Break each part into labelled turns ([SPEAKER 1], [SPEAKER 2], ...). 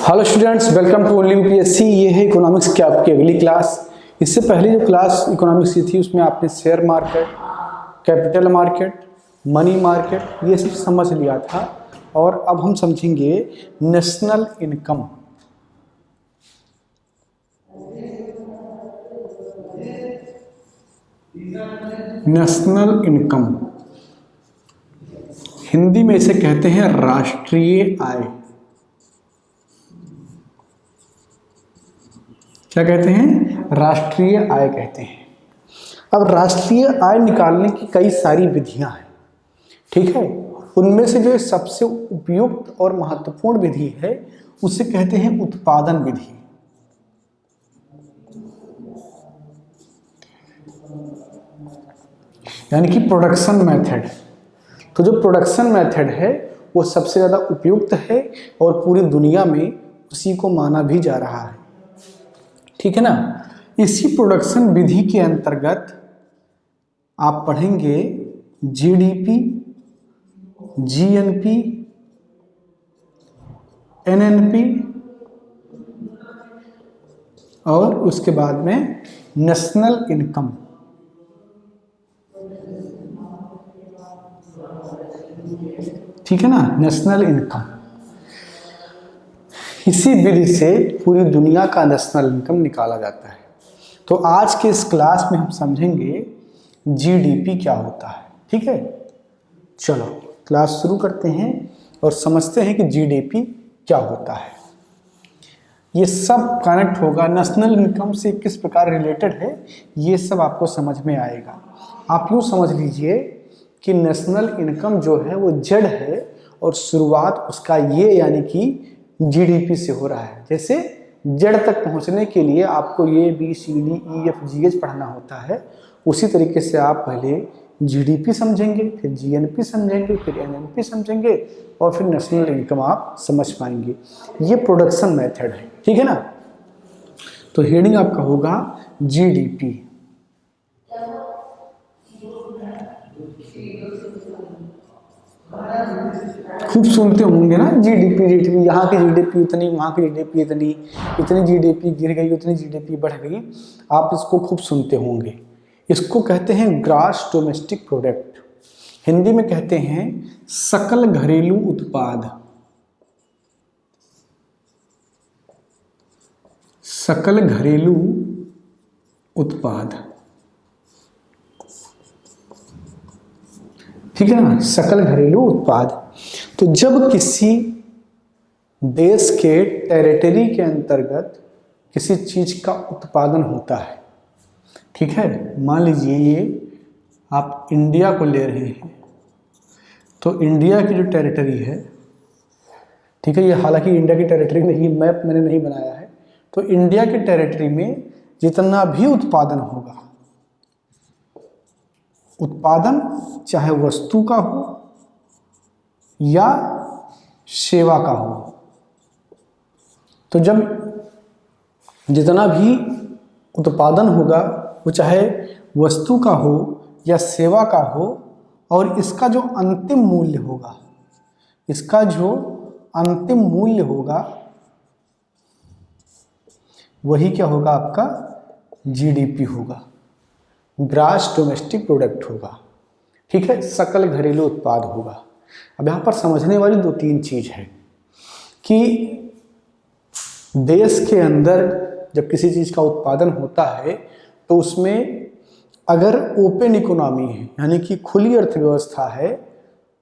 [SPEAKER 1] Hello students, welcome to only UPSC. ये है economics की आपकी अगली क्लास। इससे पहले जो क्लास इकोनॉमिक्स की थी उसमें आपने share market, capital market, money market ये सब समझ लिया था। और अब हम समझेंगे national income. National income Hindi में इसे कहते हैं राष्ट्रीय आय। क्या कहते हैं? राष्ट्रीय आय कहते हैं। अब राष्ट्रीय आय निकालने की कई सारी विधियां हैं, ठीक है। उनमें से जो सबसे उपयुक्त और महत्वपूर्ण विधि है उसे कहते हैं उत्पादन विधि। यानी कि प्रोडक्शन मेथड। तो जो प्रोडक्शन मेथड है वो सबसे ज़्यादा उपयुक्त है और पूरी दुनिया में उसी को माना भी जा रहा है, ठीक है ना। इसी प्रोडक्शन विधि के अंतर्गत आप पढ़ेंगे जीडीपी, जीएनपी, एनएनपी और उसके बाद में नेशनल इनकम। ठीक है ना, नेशनल इनकम। इसी विधि से पूरी दुनिया का नेशनल इनकम निकाला जाता है। तो आज के इस क्लास में हम समझेंगे जीडीपी क्या होता है, ठीक है। चलो क्लास शुरू करते हैं और समझते हैं कि जीडीपी क्या होता है। ये सब कनेक्ट होगा नेशनल इनकम से, किस प्रकार रिलेटेड है ये सब आपको समझ में आएगा। आप यूँ समझ लीजिए कि नेशनल इनकम जो है वो जड़ है और शुरुआत उसका ये यानी कि जीडीपी से हो रहा है। जैसे जड़ तक पहुंचने के लिए आपको ये ABCDEFGH पढ़ना होता है, उसी तरीके से आप पहले जीडीपी समझेंगे, फिर जीएनपी समझेंगे, फिर एनएनपी समझेंगे और फिर नेशनल इनकम आप समझ पाएंगे। ये प्रोडक्शन मेथड है, ठीक है ना। तो हेडिंग आपका होगा जीडीपी। खूब सुनते होंगे ना जीडीपी, यहाँ की जीडीपी उतनी, वहाँ की जीडीपी इतनी, इतनी जीडीपी गिर गई, उतनी जीडीपी बढ़ गई। आप इसको खूब सुनते होंगे। इसको कहते हैं ग्रॉस डोमेस्टिक प्रोडक्ट। हिंदी में कहते हैं सकल घरेलू उत्पाद। सकल घरेलू उत्पाद, ठीक है ना, सकल घरेलू उत्पाद। तो जब किसी देश के टेरिटरी के अंतर्गत किसी चीज का उत्पादन होता है, ठीक है, मान लीजिए ये आप इंडिया को ले रहे हैं, तो इंडिया की जो टेरिटरी है, ठीक है, ये हालांकि इंडिया की टेरिटरी नहीं, मैप मैंने नहीं बनाया है। तो इंडिया की टेरिटरी में जितना भी उत्पादन होगा, उत्पादन चाहे वस्तु का हो या सेवा का हो, तो जब जितना भी उत्पादन होगा वो चाहे वस्तु का हो या सेवा का हो, और इसका जो अंतिम मूल्य होगा, इसका जो अंतिम मूल्य होगा वही क्या होगा, आपका जीडीपी होगा, ग्रॉस डोमेस्टिक प्रोडक्ट होगा, ठीक है, सकल घरेलू उत्पाद होगा। अब यहाँ पर समझने वाली दो तीन चीज है कि देश के अंदर जब किसी चीज का उत्पादन होता है तो उसमें अगर ओपन इकोनॉमी है, यानी कि खुली अर्थव्यवस्था है,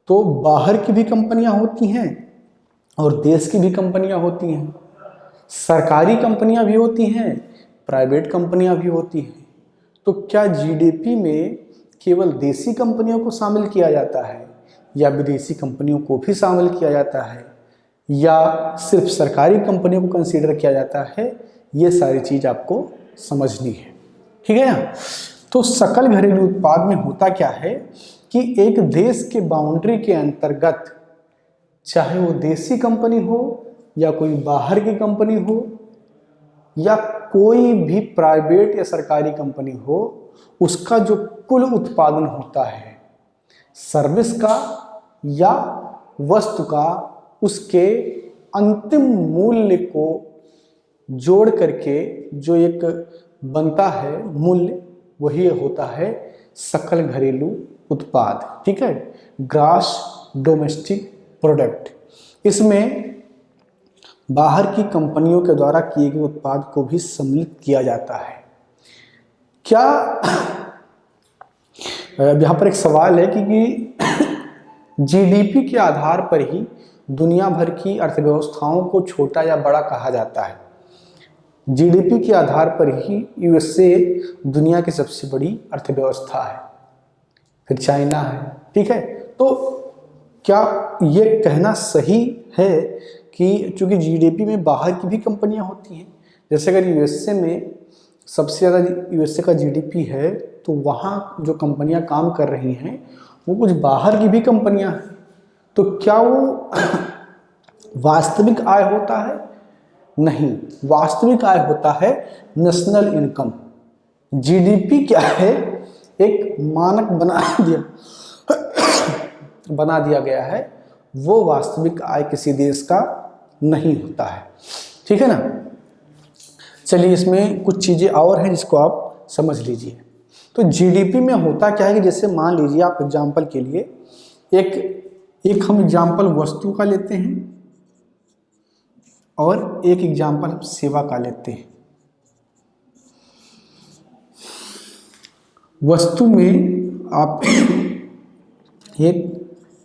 [SPEAKER 1] तो बाहर की भी कंपनियां होती हैं और देश की भी कंपनियां होती हैं, सरकारी कंपनियां भी होती हैं, प्राइवेट कंपनियां भी होती हैं। तो क्या जीडीपी में केवल देसी कंपनियों को शामिल किया जाता है या विदेशी कंपनियों को भी शामिल किया जाता है, या सिर्फ सरकारी कंपनियों को कंसीडर किया जाता है? ये सारी चीज आपको समझनी है, ठीक है ना। तो सकल घरेलू उत्पाद में होता क्या है कि एक देश के बाउंड्री के अंतर्गत, चाहे वो देसी कंपनी हो या कोई बाहर की कंपनी हो या कोई भी प्राइवेट या सरकारी कंपनी हो, उसका जो कुल उत्पादन होता है सर्विस का या वस्तु का, उसके अंतिम मूल्य को जोड़ करके जो एक बनता है मूल्य, वही होता है सकल घरेलू उत्पाद। ठीक है, ग्रॉस डोमेस्टिक प्रोडक्ट। इसमें बाहर की कंपनियों के द्वारा किए गए उत्पाद को भी सम्मिलित किया जाता है। क्या यहाँ पर एक सवाल है कि जीडीपी के आधार पर ही दुनिया भर की अर्थव्यवस्थाओं को छोटा या बड़ा कहा जाता है। जीडीपी के आधार पर ही यूएसए दुनिया की सबसे बड़ी अर्थव्यवस्था है, फिर चाइना है। ठीक है, तो क्या ये कहना सही है कि चूंकि जीडीपी में बाहर की भी कंपनियां होती हैं, जैसे अगर यूएसए में सबसे ज़्यादा यूएसए का जीडीपी है तो वहाँ जो कंपनियां काम कर रही हैं वो कुछ बाहर की भी कंपनियां हैं, तो क्या वो वास्तविक आय होता है? नहीं, वास्तविक आय होता है नेशनल इनकम। जीडीपी क्या है? एक मानक बना दिया गया है, वो वास्तविक आय किसी देश का नहीं होता है। ठीक है ना। चलिए, इसमें कुछ चीज़ें और हैं जिसको आप समझ लीजिए। तो जीडीपी में होता क्या है कि जैसे मान लीजिए आप एग्जाम्पल के लिए एक हम एग्जाम्पल वस्तु का लेते हैं और एक एग्जाम्पल हम सेवा का लेते हैं। वस्तु में आप एक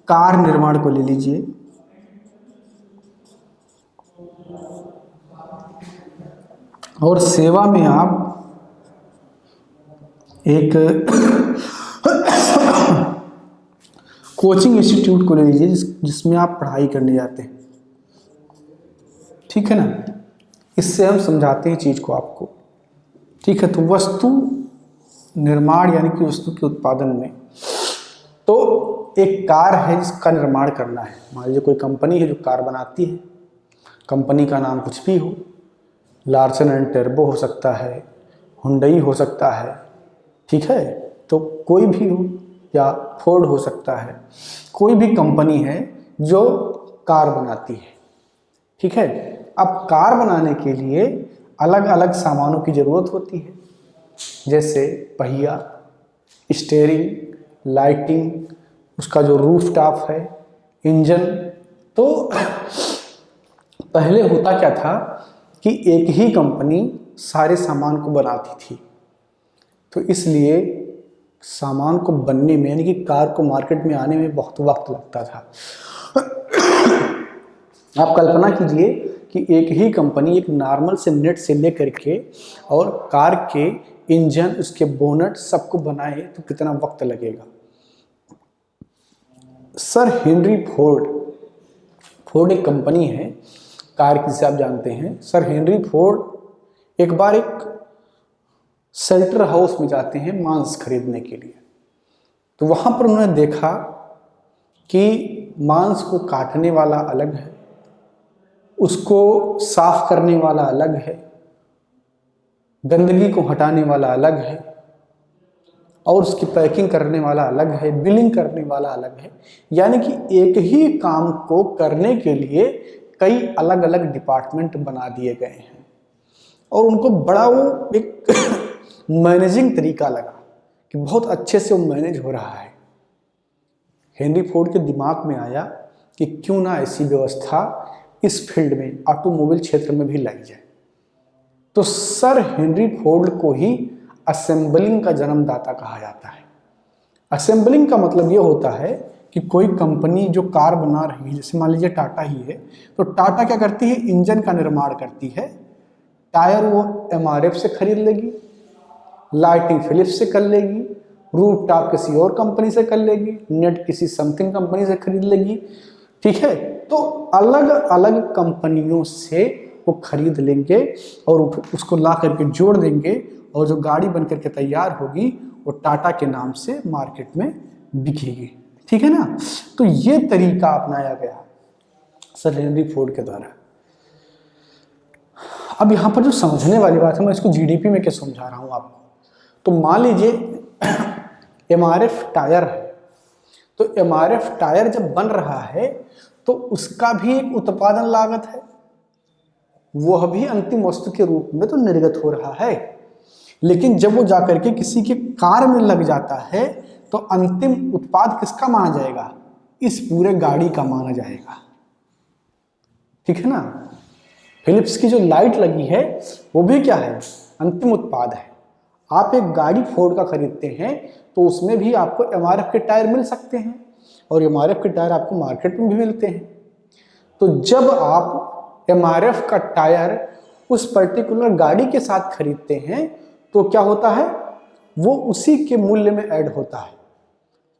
[SPEAKER 1] कार निर्माण को ले लीजिए, और सेवा में आप एक कोचिंग इंस्टीट्यूट को ले लीजिए जिसमें आप पढ़ाई करने जाते हैं। ठीक है ना, इससे हम समझाते हैं चीज को आपको। ठीक है, तो वस्तु निर्माण यानी कि वस्तु के उत्पादन में तो एक कार है जिसका निर्माण करना है। मान लीजिए कोई कंपनी है जो कार बनाती है, कंपनी का नाम कुछ भी हो, लार्सन एंड टर्बो हो सकता है, हुंडई हो सकता है। ठीक है, तो कोई भी हो, या फोर्ड हो सकता है, कोई भी कंपनी है जो कार बनाती है। ठीक है, अब कार बनाने के लिए अलग अलग सामानों की ज़रूरत होती है, जैसे पहिया, स्टीयरिंग, लाइटिंग, उसका जो रूफ टॉप है, इंजन। तो पहले होता क्या था कि एक ही कंपनी सारे सामान को बनाती थी, तो इसलिए सामान को बनने में यानी कि कार को मार्केट में आने में बहुत वक्त लगता था। आप कल्पना कीजिए कि एक ही कंपनी एक नॉर्मल से नेट से लेकर के और कार के इंजन, उसके बोनट सबको बनाए तो कितना वक्त लगेगा। सर हेनरी फोर्ड एक कंपनी है कार की, जिसे आप जानते हैं। सर हेनरी फोर्ड एक बार एक शेल्टर हाउस में जाते हैं मांस खरीदने के लिए, तो वहां पर उन्होंने देखा कि मांस को काटने वाला अलग है, उसको साफ करने वाला अलग है, गंदगी को हटाने वाला अलग है, और उसकी पैकिंग करने वाला अलग है, बिलिंग करने वाला अलग है। यानी कि एक ही काम को करने के लिए कई अलग अलग डिपार्टमेंट बना दिए गए हैं, और उनको बड़ा वो एक मैनेजिंग तरीका लगा कि बहुत अच्छे से वो मैनेज हो रहा है। हेनरी फोर्ड के दिमाग में आया कि क्यों ना ऐसी व्यवस्था इस फील्ड में, ऑटोमोबाइल क्षेत्र में भी लाई जाए। तो सर हेनरी फोर्ड को ही असेंबलिंग का जन्मदाता कहा जाता है। असेंबलिंग का मतलब ये होता है कि कोई कंपनी जो कार बना रही है, जैसे मान लीजिए टाटा ही है, तो टाटा क्या करती है, इंजन का निर्माण करती है, टायर वो एमआरएफ से खरीद लेगी, लाइटिंग फिलिप्स से कर लेगी, रूफ टॉप किसी और कंपनी से कर लेगी, नेट किसी समथिंग कंपनी से खरीद लेगी। ठीक है, तो अलग अलग कंपनियों से वो खरीद लेंगे और उसको ला करके जोड़ देंगे, और जो गाड़ी बन करके तैयार होगी वो टाटा के नाम से मार्केट में बिकेगी। ठीक है ना। तो ये तरीका अपनाया गया सर हेनरी फोर्ड के द्वारा। अब यहाँ पर जो समझने वाली बात है, मैं इसको जीडीपी में क्या समझा रहा हूँ आपको। तो मान लीजिए एमआरएफ टायर है, तो एमआरएफ टायर जब बन रहा है तो उसका भी एक उत्पादन लागत है, वह भी अंतिम वस्तु के रूप में तो निर्गत हो रहा है। लेकिन जब वो जाकर के किसी के कार में लग जाता है तो अंतिम उत्पाद किसका माना जाएगा? इस पूरे गाड़ी का माना जाएगा। ठीक है ना? फिलिप्स की जो लाइट लगी है वो भी क्या है? अंतिम उत्पाद है। आप एक गाड़ी फोर्ड का खरीदते हैं तो उसमें भी आपको एमआरएफ के टायर मिल सकते हैं, और एमआरएफ के टायर आपको मार्केट में भी मिलते हैं। तो जब आप एमआरएफ का टायर उस पर्टिकुलर गाड़ी के साथ खरीदते हैं तो क्या होता है? वो उसी के मूल्य में ऐड होता है।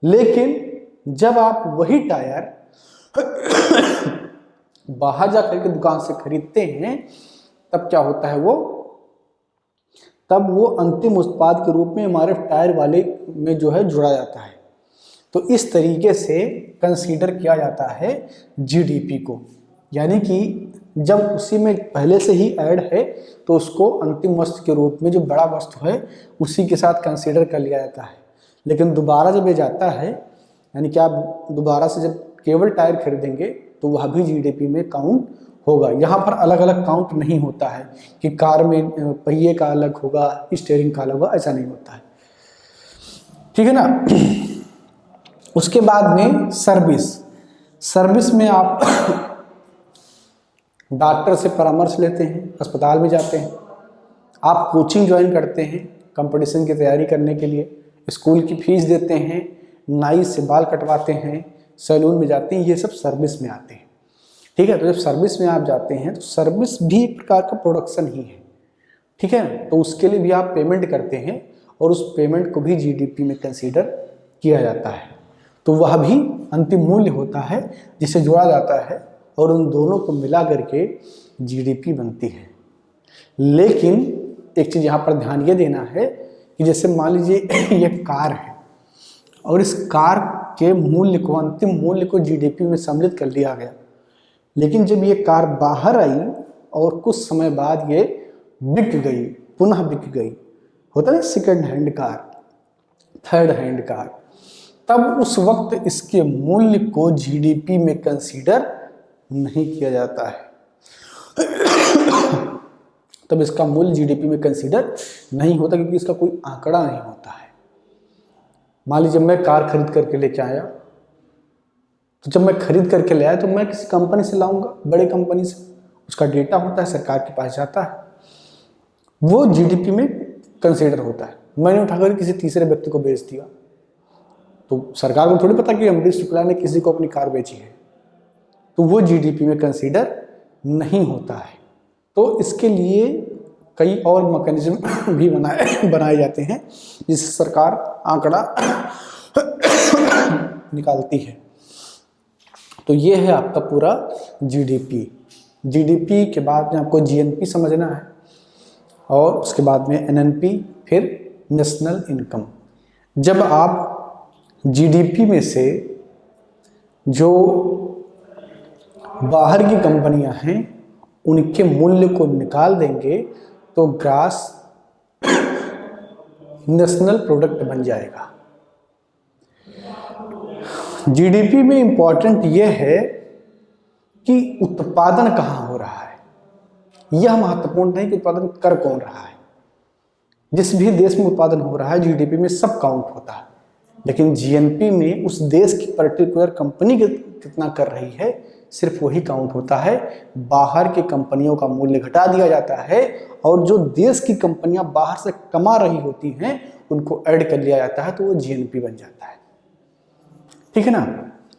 [SPEAKER 1] लेकिन जब आप वही टायर बाहर जाकर के दुकान से खरीदते हैं तब क्या होता है? तब वो अंतिम उत्पाद के रूप में एमआरएफ टायर वाले में जो है जुड़ा जाता है। तो इस तरीके से कंसीडर किया जाता है जीडीपी को, यानी कि जब उसी में पहले से ही ऐड है तो उसको अंतिम वस्तु के रूप में जो बड़ा वस्तु है उसी के साथ कंसीडर कर लिया जाता है। लेकिन दोबारा जब ये जाता है, यानी कि आप दोबारा से जब केवल टायर खरीदेंगे तो वह भी जीडीपी में काउंट होगा। यहाँ पर अलग अलग काउंट नहीं होता है कि कार में पहिए का अलग होगा, स्टीयरिंग का अलग होगा, ऐसा नहीं होता है। ठीक है ना? उसके बाद में सर्विस में आप डॉक्टर से परामर्श लेते हैं, अस्पताल में जाते हैं, आप कोचिंग ज्वाइन करते हैं कंपटीशन की तैयारी करने के लिए, स्कूल की फीस देते हैं, नाई से बाल कटवाते हैं, सैलून में जाते हैं, ये सब सर्विस में आते हैं। ठीक है? तो जब सर्विस में आप जाते हैं तो सर्विस भी एक प्रकार का प्रोडक्शन ही है। ठीक है? तो उसके लिए भी आप पेमेंट करते हैं और उस पेमेंट को भी जीडीपी में कंसीडर किया जाता है। तो वह भी अंतिम मूल्य होता है जिसे जोड़ा जाता है और उन दोनों को मिला करके जीडीपी बनती है। लेकिन एक चीज़ यहाँ पर ध्यान ये देना है कि जैसे मान लीजिए ये कार है और इस कार के मूल्य को, अंतिम मूल्य को जीडीपी में सम्मिलित कर लिया गया, लेकिन जब ये कार बाहर आई और कुछ समय बाद ये बिक गई, पुनः बिक गई, होता है second hand car, third hand car, तब उस वक्त इसके मूल्य को जीडीपी में कंसीडर नहीं किया जाता है। तब इसका मूल्य जीडीपी में कंसीडर नहीं होता क्योंकि इसका कोई आंकड़ा नहीं होता है। मान लीजिए मैं कार खरीद करके लेके आया, तो जब मैं खरीद करके ले आया तो मैं किसी कंपनी से लाऊंगा, बड़े कंपनी से, उसका डेटा होता है, सरकार के पास जाता है, वो जीडीपी में कंसीडर होता है। मैंने उठाकर किसी तीसरे व्यक्ति को बेच दिया तो सरकार को थोड़ी पता कि अमरीश शुक्ला ने किसी को अपनी कार बेची है, तो वो जीडीपी में कंसीडर नहीं होता है। तो इसके लिए कई और मैकेनिज्म भी बनाए जाते हैं जिससे सरकार आंकड़ा निकालती है। तो ये है आपका पूरा जीडीपी। जीडीपी के बाद में आपको जीएनपी समझना है और उसके बाद में एनएनपी, फिर नेशनल इनकम। जब आप जीडीपी में से जो बाहर की कंपनियां हैं उनके मूल्य को निकाल देंगे तो ग्रास नेशनल प्रोडक्ट बन जाएगा। जीडीपी में इंपॉर्टेंट यह है कि उत्पादन कहाँ हो रहा है, यह महत्वपूर्ण नहीं कि उत्पादन कर कौन रहा है। जिस भी देश में उत्पादन हो रहा है जीडीपी में सब काउंट होता है, लेकिन जीएनपी में उस देश की पर्टिकुलर कंपनी कितना कर रही है सिर्फ वही काउंट होता है। बाहर की कंपनियों का मूल्य घटा दिया जाता है और जो देश की कंपनियां बाहर से कमा रही होती हैं उनको ऐड कर लिया जाता है, तो वो जीएनपी बन जाता है। ठीक है ना?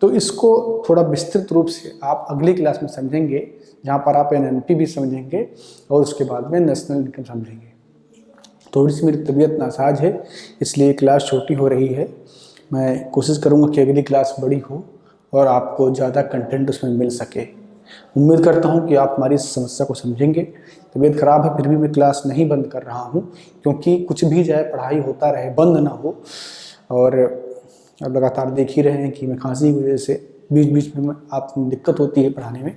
[SPEAKER 1] तो इसको थोड़ा विस्तृत रूप से आप अगली क्लास में समझेंगे, जहाँ पर आप एनएनपी भी समझेंगे और उसके बाद में नेशनल इनकम समझेंगे। थोड़ी सी मेरी तबीयत नासाज है इसलिए क्लास छोटी हो रही है। मैं कोशिश करूँगा कि अगली क्लास बड़ी हो और आपको ज़्यादा कंटेंट उसमें मिल सके। उम्मीद करता हूँ कि आप हमारी इस समस्या को समझेंगे। तबीयत खराब है फिर भी मैं क्लास नहीं बंद कर रहा हूँ, क्योंकि कुछ भी जाए पढ़ाई होता रहे, बंद ना हो। और अब लगातार देख ही रहे हैं कि मैं खांसी की वजह से बीच बीच में आप दिक्कत होती है पढ़ाने में,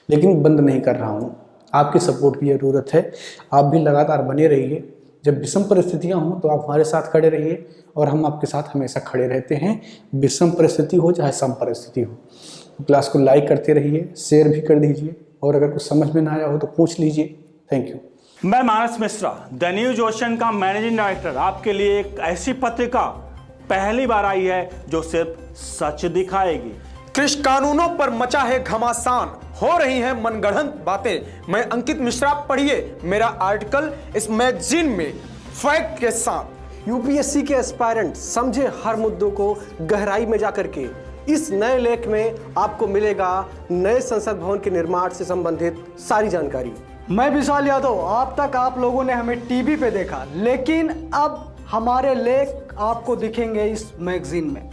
[SPEAKER 1] लेकिन बंद नहीं कर रहा हूँ। आपकी सपोर्ट की ज़रूरत है, आप भी लगातार बने रहिए। जब विषम परिस्थितियाँ हों तो आप हमारे साथ खड़े रहिए और हम आपके साथ हमेशा खड़े रहते हैं, विषम परिस्थिति हो चाहे सम परिस्थिति हो। तो क्लास को लाइक करते रहिए, शेयर भी कर दीजिए, और अगर कुछ समझ में ना आया हो तो पूछ लीजिए। Thank you.
[SPEAKER 2] मैं मानस मिश्रा, द न्यूज ओशन का मैनेजिंग डायरेक्टर, आपके लिए एक ऐसी पत्रिका पहली बार आई है जो सिर्फ सच दिखाएगी।
[SPEAKER 3] कृषि कानूनों पर मचा है घमासान, हो रही हैं मनगढ़ंत बातें। मैं अंकित मिश्रा, पढ़िए मेरा आर्टिकल इस मैगजीन में फैक्ट के साथ।
[SPEAKER 4] यूपीएससी के एस्पायरेंट समझे हर मुद्दों को गहराई में जाकर के। इस नए लेख में आपको मिलेगा नए संसद भवन के निर्माण से संबंधित सारी जानकारी।
[SPEAKER 5] मैं विशाल यादव, अब तक आप लोगों ने हमें टीवी पे देखा, लेकिन अब हमारे लेख आपको दिखेंगे इस मैगजीन में।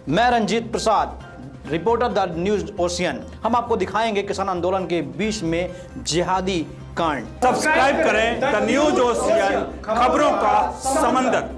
[SPEAKER 6] मैं Ranjit Prasad, reporter the news ocean. हम आपको दिखाएंगे किसान आंदोलन के बीच में जिहादी कांड।
[SPEAKER 2] सब्सक्राइब करें द न्यूज ओशियन, खबरों का समंदर।